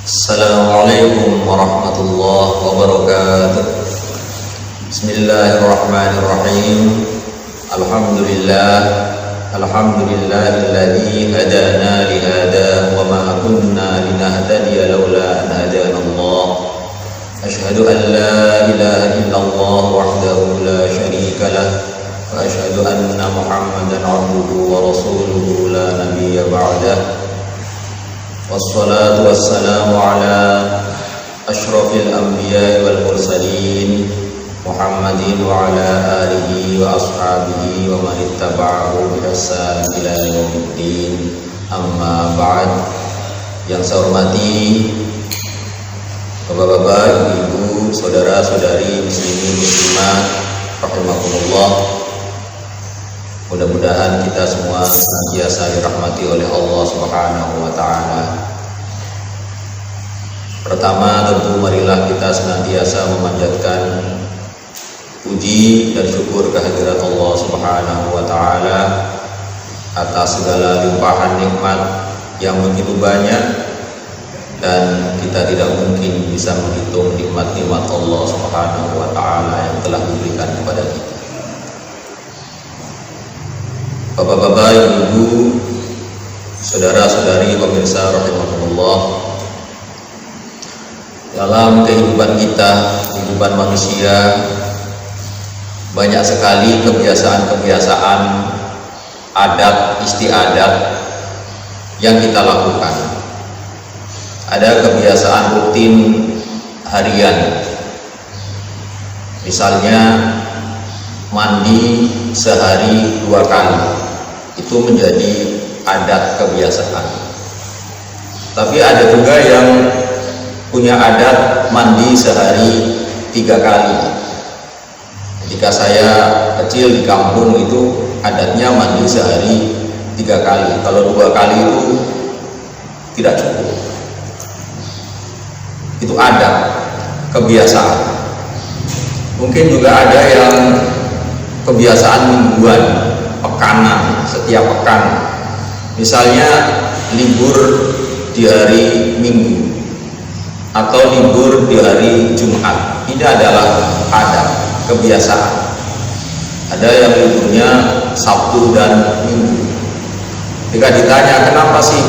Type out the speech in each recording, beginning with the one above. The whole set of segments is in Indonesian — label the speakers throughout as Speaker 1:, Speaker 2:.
Speaker 1: Assalamualaikum warahmatullahi wabarakatuh. Bismillahirrahmanirrahim. Alhamdulillahilladzi hadana li hada wa ma kunna linahtadiya laula an hadana Allah. Asyhadu an la ilaha illallah wahdahu la syarika lah wa asyhadu anna Muhammadan abduhu wa rasuluhu la nabiyya ba'dah. Wassalatu wassalamu ala asyrafil anbiya'i wal mursalin Muhammadin wa ala alihi wa ashabihi wa man ittaba'ahu bi ihsan ila yaumiddin. Amma ba'd. Yang saya hormati Bapak-bapak, ibu, saudara-saudari muslimin muslimat rahimakumullah. Mudah-mudahan kita semua senantiasa dirahmati oleh Allah Subhanahu wa taala. Pertama, tentu marilah kita senantiasa memanjatkan puji dan syukur kehadirat Allah Subhanahu wa taala atas segala limpahan nikmat yang begitu banyak dan kita tidak mungkin bisa menghitung nikmat-nikmat Allah Subhanahu wa taala yang telah diberikan kepada kita. Bapak-bapak, ibu, saudara-saudari pemirsa rahimakumullah, dalam kehidupan kita, kehidupan manusia, banyak sekali kebiasaan-kebiasaan, adat istiadat yang kita lakukan. Ada kebiasaan rutin harian, misalnya mandi sehari 2 kali. Itu menjadi adat kebiasaan. Tapi ada juga yang punya adat mandi sehari 3 kali. Ketika saya kecil di kampung itu adatnya mandi sehari 3 kali. Kalau 2 kali itu tidak cukup. Itu adat kebiasaan. Mungkin juga ada yang kebiasaan mingguan, pekanan, setiap pekan. Misalnya libur di hari Minggu atau libur di hari Jumat. Ini adalah adat, kebiasaan. Ada yang liburnya Sabtu dan Minggu. Jika ditanya kenapa sih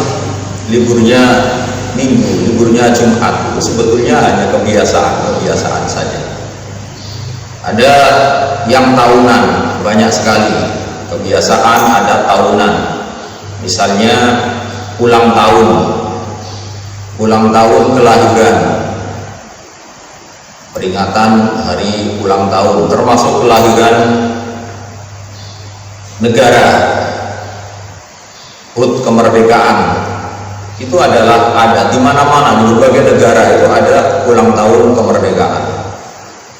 Speaker 1: liburnya Minggu, liburnya Jumat, itu sebetulnya hanya kebiasaan saja. Ada yang tahunan, banyak sekali kebiasaan adat tahunan. Misalnya ulang tahun kelahiran, peringatan hari ulang tahun, termasuk kelahiran negara, HUT kemerdekaan. Itu adalah adat di mana-mana, di berbagai negara itu ada ulang tahun kemerdekaan,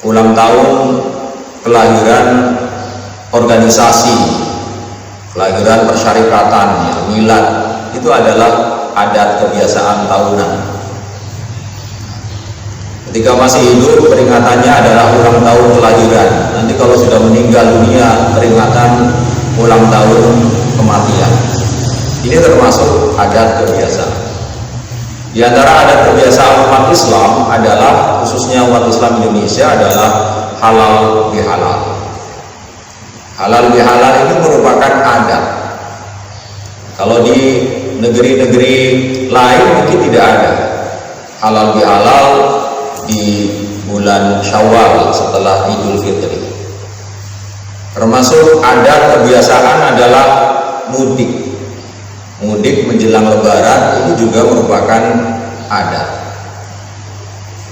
Speaker 1: ulang tahun kelahiran organisasi, kelahiran persyarikatan, ya, milad. Itu adalah adat kebiasaan tahunan. Ketika masih hidup peringatannya adalah ulang tahun kelahiran. Nanti kalau sudah meninggal dunia peringatan ulang tahun kematian. Ini termasuk adat kebiasaan. Di antara adat kebiasaan umat Islam adalah, khususnya umat Islam Indonesia, adalah halal bihalal. Halal bihalal ini merupakan adat. Kalau di negeri-negeri lain mungkin tidak ada halal bihalal di bulan Syawal setelah Idul Fitri. Termasuk adat kebiasaan adalah mudik. Mudik menjelang Lebaran itu juga merupakan adat.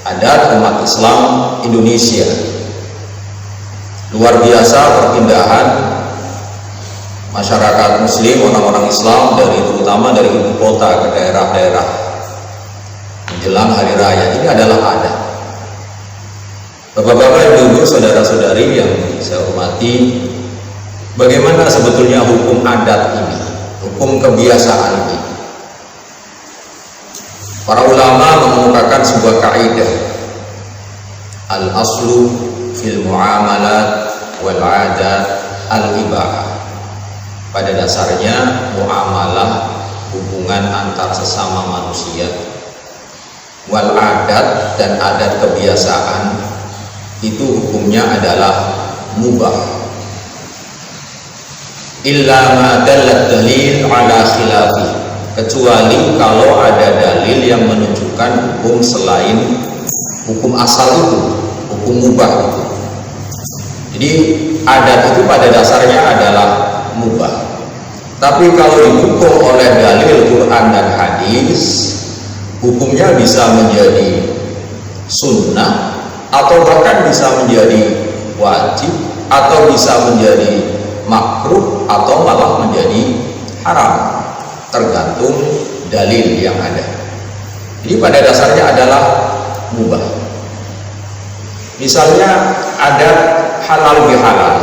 Speaker 1: Adat umat Islam Indonesia. Luar biasa perpindahan masyarakat muslim, orang-orang Islam terutama dari ibu kota ke daerah-daerah menjelang hari raya. Ini adalah adat. Bapak-bapak, ibu, saudara-saudari yang saya hormati, bagaimana sebetulnya hukum adat ini, hukum kebiasaan ini? Para ulama mengemukakan sebuah kaidah, al-aslu fil muamalat wal adat al-ibahah. Pada dasarnya muamalah, hubungan antar sesama manusia, wal adat, dan adat kebiasaan itu hukumnya adalah mubah, illa ma dallat dalil ala khilafi, kecuali kalau ada dalil yang menunjukkan hukum selain hukum asal itu, hukum mubah itu. Jadi adat itu pada dasarnya adalah mubah, tapi kalau didukung oleh dalil Quran dan hadis, hukumnya bisa menjadi sunnah, atau bahkan bisa menjadi wajib, atau bisa menjadi makruh, atau malah menjadi haram, tergantung dalil yang ada. Jadi pada dasarnya adalah mubah. Misalnya ada halal bihalal,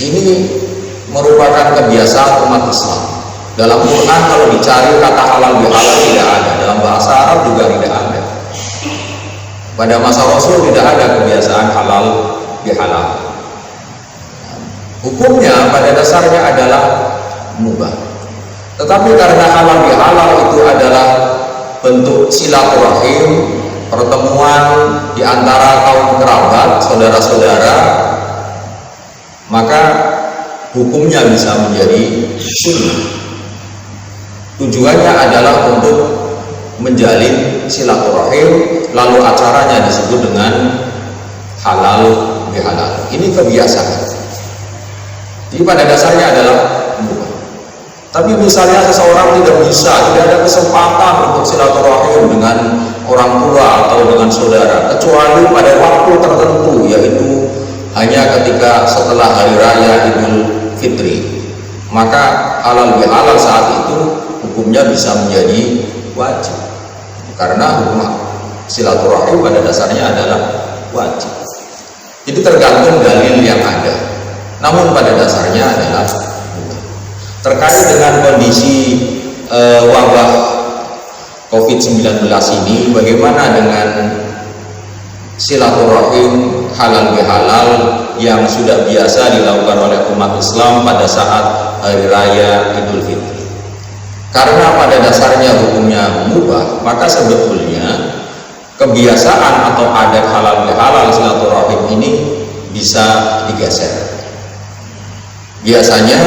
Speaker 1: ini merupakan kebiasaan umat Islam. Dalam Quran kalau dicari kata halal bihalal tidak ada, dalam bahasa Arab juga tidak ada. Pada masa Rasul tidak ada kebiasaan halal bihalal. Hukumnya pada dasarnya adalah mubah. Tetapi karena halal bihalal itu adalah bentuk silaturahim, pertemuan di antara kaum kerabat, saudara-saudara, maka hukumnya bisa menjadi sunnah. Tujuannya adalah untuk menjalin silaturahim, lalu acaranya disebut dengan halal bihalal. Ini kebiasaan. Jadi pada dasarnya adalah mubah. Tapi misalnya seseorang tidak ada kesempatan untuk silaturahim dengan orang tua atau dengan saudara, kecuali pada waktu tertentu, yaitu hanya ketika setelah hari raya Idul Fitri, maka halal bihalal saat itu hukumnya bisa menjadi wajib, karena hukum silaturahim pada dasarnya adalah wajib. Jadi tergantung dalil yang ada, namun pada dasarnya adalah mubah. Terkait dengan kondisi wabah COVID-19 ini, bagaimana dengan silaturahim halal bihalal yang sudah biasa dilakukan oleh umat Islam pada saat hari raya Idul Fitri? Karena pada dasarnya hukumnya mubah, maka sebetulnya kebiasaan atau adat halal bihalal silaturahim ini bisa digeser. Biasanya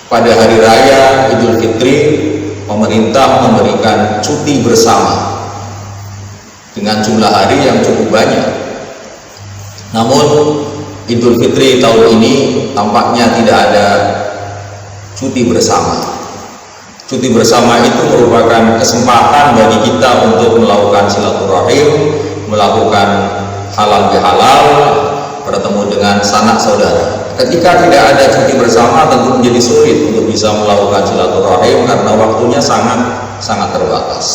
Speaker 1: pada hari raya Idul Fitri pemerintah memberikan cuti bersama dengan jumlah hari yang cukup banyak. Namun Idul Fitri tahun ini tampaknya tidak ada cuti bersama. Cuti bersama itu merupakan kesempatan bagi kita untuk melakukan silaturahim, melakukan halal bihalal, bertemu dengan sanak saudara. Ketika tidak ada cuti bersama, tentu menjadi sulit untuk bisa melakukan silaturahim karena waktunya sangat terbatas.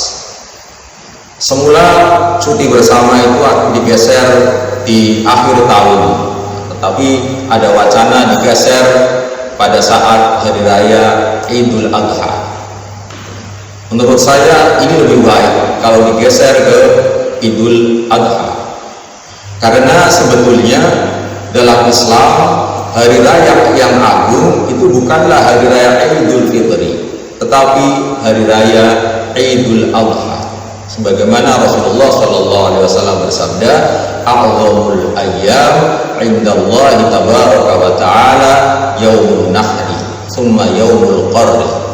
Speaker 1: Semula cuti bersama itu digeser di akhir tahun, tetapi ada wacana digeser pada saat hari raya Idul Adha. Menurut saya ini lebih baik kalau digeser ke Idul Adha, karena sebetulnya dalam Islam hari raya yang agung itu bukanlah hari raya Idul Fitri, tetapi hari raya Idul Adha. Sebagaimana Rasulullah SAW bersabda, "A'zamul ayyam 'indallahi tabaraka wa ta'ala yaumun nahri, tsumma yaumul qarri."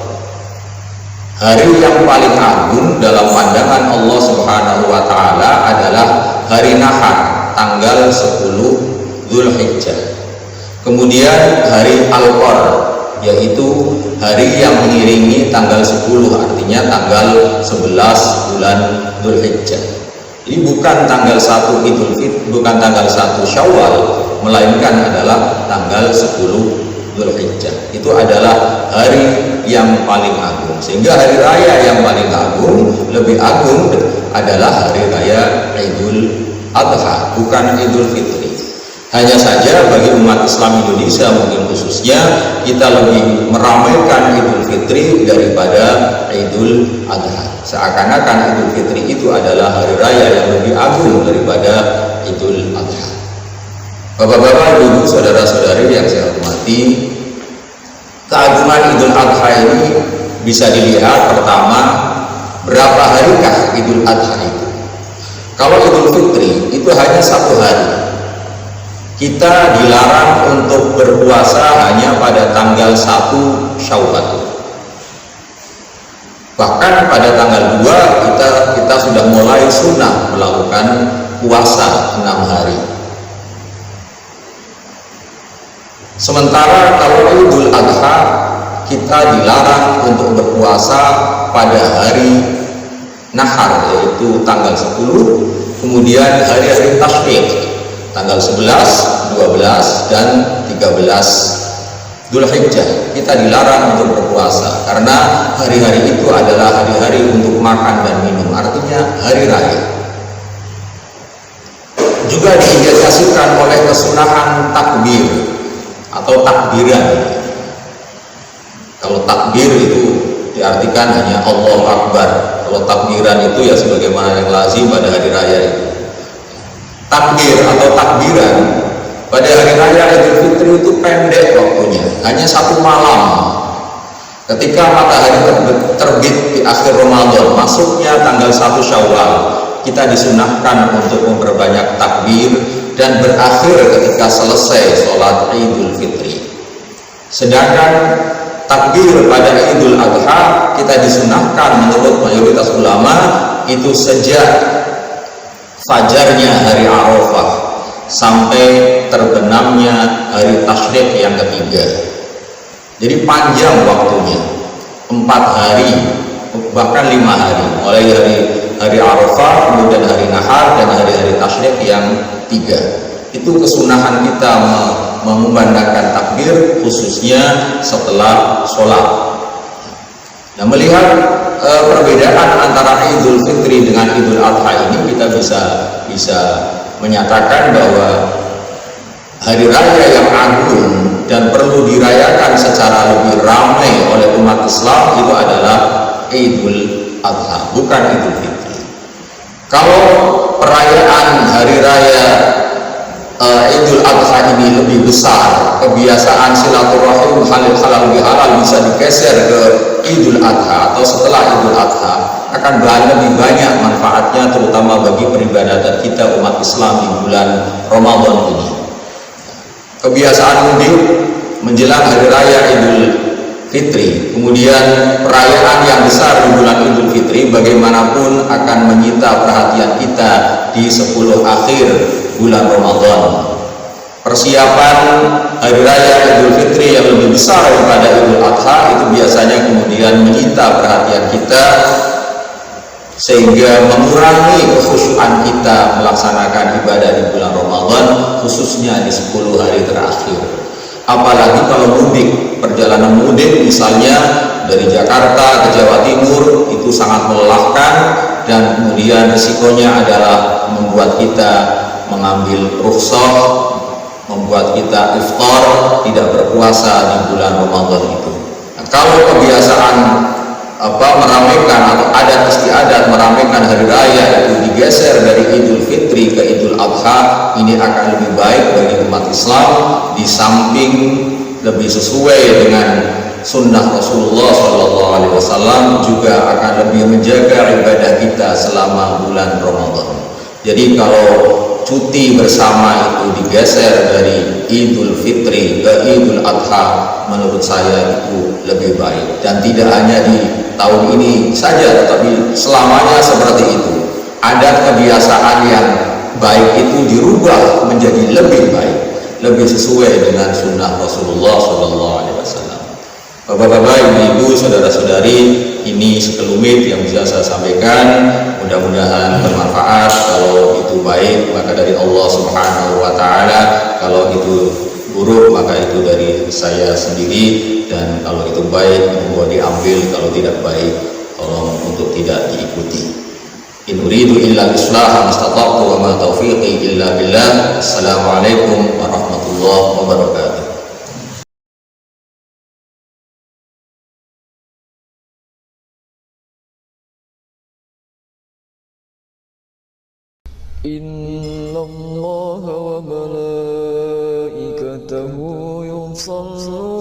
Speaker 1: Hari yang paling agung dalam pandangan Allah Subhanahu wa taala adalah hari Nahar, tanggal 10 Dzulhijjah. Kemudian hari Al-Qar, yaitu hari yang mengiringi tanggal 10, artinya tanggal 11 bulan Dzulhijjah. Jadi bukan tanggal 1 Idul Fitri, bukan tanggal 1 Syawal, melainkan adalah tanggal 10 Dzulhijjah. Itu adalah hari yang paling agung. Sehingga hari raya yang paling agung, lebih agung adalah hari raya Idul Adha, bukan Idul Fitri. Hanya saja bagi umat Islam Indonesia mungkin khususnya, kita lebih meramaikan Idul Fitri daripada Idul Adha. Seakan-akan Idul Fitri itu adalah hari raya yang lebih agung daripada Idul Adha. Bapak-bapak, ibu, saudara-saudari yang saya hormati, keagungan Idul Adha ini bisa dilihat pertama berapa harikah Idul Adha itu? Kalau Idul Fitri itu hanya 1 hari. Kita dilarang untuk berpuasa hanya pada tanggal 1 Syawal. Bahkan pada tanggal 2 kita sudah mulai sunnah melakukan puasa 6 hari. Sementara kalau Idul Adha kita dilarang untuk berpuasa pada hari Nahar, yaitu tanggal 10, kemudian hari-hari Tasyrik tanggal 11, 12, dan 13 Dzulhijjah. Kita dilarang untuk berpuasa karena hari-hari itu adalah hari-hari untuk makan dan minum, artinya hari raya. Juga diindikasikan oleh kesunahan takbir atau takbiran. Kalau takbir itu diartikan hanya Allahu Akbar. Kalau takbiran itu ya sebagaimana yang lazim pada hari raya itu. Takbir atau takbiran pada hari raya Idul Fitri itu pendek waktunya, hanya 1 malam. Ketika matahari terbit di akhir Ramadan, masuknya tanggal 1 Syawal, kita disunahkan untuk memperbanyak takbir dan berakhir ketika selesai sholat Idul Fitri. Sedangkan takbir pada Idul Adha kita disunahkan menurut mayoritas ulama itu sejak fajarnya hari Arafah sampai terbenamnya hari Tasyrik yang ketiga. Jadi panjang waktunya, 4 hari bahkan 5 hari, mulai dari hari Arafah, kemudian hari Nahar, dan hari-hari Tasyrik yang 3. Itu kesunahan kita mengumandangkan takbir khususnya setelah sholat. Nah, melihat perbedaan antara Idul Fitri dengan Idul Adha ini, kita bisa menyatakan bahwa hari raya yang agung dan perlu dirayakan secara lebih ramai oleh umat Islam itu adalah Idul Adha, bukan Idul Fitri. Kalau perayaan hari raya Idul Adha ini lebih besar, kebiasaan silaturahim halal bihalal bisa digeser ke Idul Adha atau setelah Idul Adha, akan lebih banyak manfaatnya, terutama bagi peribadatan kita umat Islam di bulan Ramadan ini. Kebiasaan mudik menjelang hari raya Idul Fitri, kemudian perayaan yang besar di bulan Idul Fitri, bagaimanapun akan menyita perhatian kita di 10 akhir bulan Ramadan. Persiapan hari raya Idul Fitri yang lebih besar daripada Idul Adha itu biasanya kemudian menyita perhatian kita, sehingga mengurangi kekhusyuan kita melaksanakan ibadah di bulan Ramadan, khususnya di 10 hari terakhir. Apalagi kalau mudik, perjalanan mudik misalnya dari Jakarta ke Jawa Timur itu sangat melelahkan, dan kemudian risikonya adalah membuat kita mengambil rukhsah, membuat kita iftar, tidak berpuasa di bulan Ramadan itu. Nah, kalau kebiasaan meramaikan atau adat istiadat meramaikan hari raya itu digeser dari Idul Fitri ke Idul Adha, ini akan lebih baik bagi umat Islam, di samping lebih sesuai dengan sunnah Rasulullah SAW, juga akan lebih menjaga ibadah kita selama bulan Ramadan. Jadi kalau cuti bersama itu digeser dari Idul Fitri ke Idul Adha, menurut saya itu lebih baik, dan tidak hanya di tahun ini saja, tetapi selamanya seperti itu. Adat kebiasaan yang baik itu dirubah menjadi lebih baik, lebih sesuai dengan sunnah Rasulullah SAW. Bapak-bapak, ibu-ibu, saudara-saudari, ini sekelumit yang bisa saya sampaikan. Mudah-mudahan bermanfaat. Kalau itu baik, maka dari Allah Subhanahu wa Ta'ala. Kalau itu buruk, maka itu dari saya sendiri. Dan kalau itu baik, mohon diambil. Kalau tidak baik, tolong untuk tidak diikuti. In uridu illa islah mastata'tu wa ma taufiqi illa billah. Assalamualaikum warahmatullahi wabarakatuh.
Speaker 2: Inna Allah wa malaikatahu yusalluna